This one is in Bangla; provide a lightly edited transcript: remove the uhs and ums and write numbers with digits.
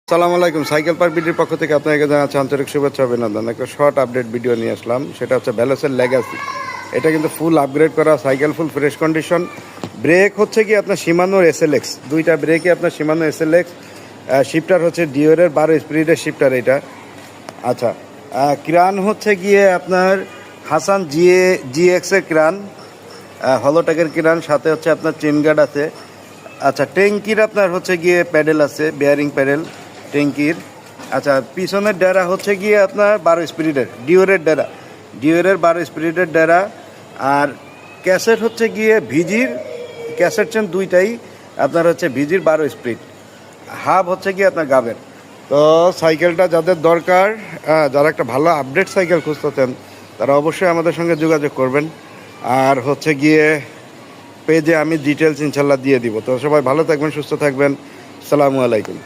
সালামু আলাইকুম। সাইকেল পার্ক ভিডিওর পক্ষ থেকে আপনাকে জানাচ্ছি আন্তরিক শুভেচ্ছা অভিনন্দন। একটা শর্ট আপডেট ভিডিও নিয়ে আসলাম, সেটা হচ্ছে ভ্যালোসের লেগাসি। এটা কিন্তু ফুল আপগ্রেড করা cycle, full fresh condition. Brake হচ্ছে কি আপনার শিমানোর SLX, দুইটা ব্রেকই আপনার শিমানো SLX। শিফটার হচ্ছে ডিওরের 12 স্পিডের শিফটার এটা। আচ্ছা, ক্রান হচ্ছে গিয়ে আপনার হাসান GX এর ক্রান, হলোটেকের ক্রান, সাথে হচ্ছে আপনার চেন গার্ড আছে। আচ্ছা, ট্যাঙ্কির আপনার হচ্ছে গিয়ে প্যাডেল আছে, বেয়ারিং প্যাডেল ট্যাঙ্কির। আচ্ছা, পিছনের ডেরা হচ্ছে গিয়ে আপনার 12 স্পিডের ডিওরের ডেরা, ডিওরের 12 স্পিডের ডেরা। আর ক্যাসেট হচ্ছে গিয়ে ভিজির ক্যাসেট চেন দুইটাই আপনার হচ্ছে ভিজির 12 স্পিড। হাব হচ্ছে গিয়ে আপনার গাবের। তো সাইকেলটা যাদের দরকার, যারা একটা ভালো আপডেট সাইকেল খুঁজতেছেন, তারা অবশ্যই আমাদের সঙ্গে যোগাযোগ করবেন। আর হচ্ছে গিয়ে পেজে আমি ডিটেলস ইনশাল্লাহ দিয়ে দিব। তো সবাই ভালো থাকবেন, সুস্থ থাকবেন। আসসালামু আলাইকুম।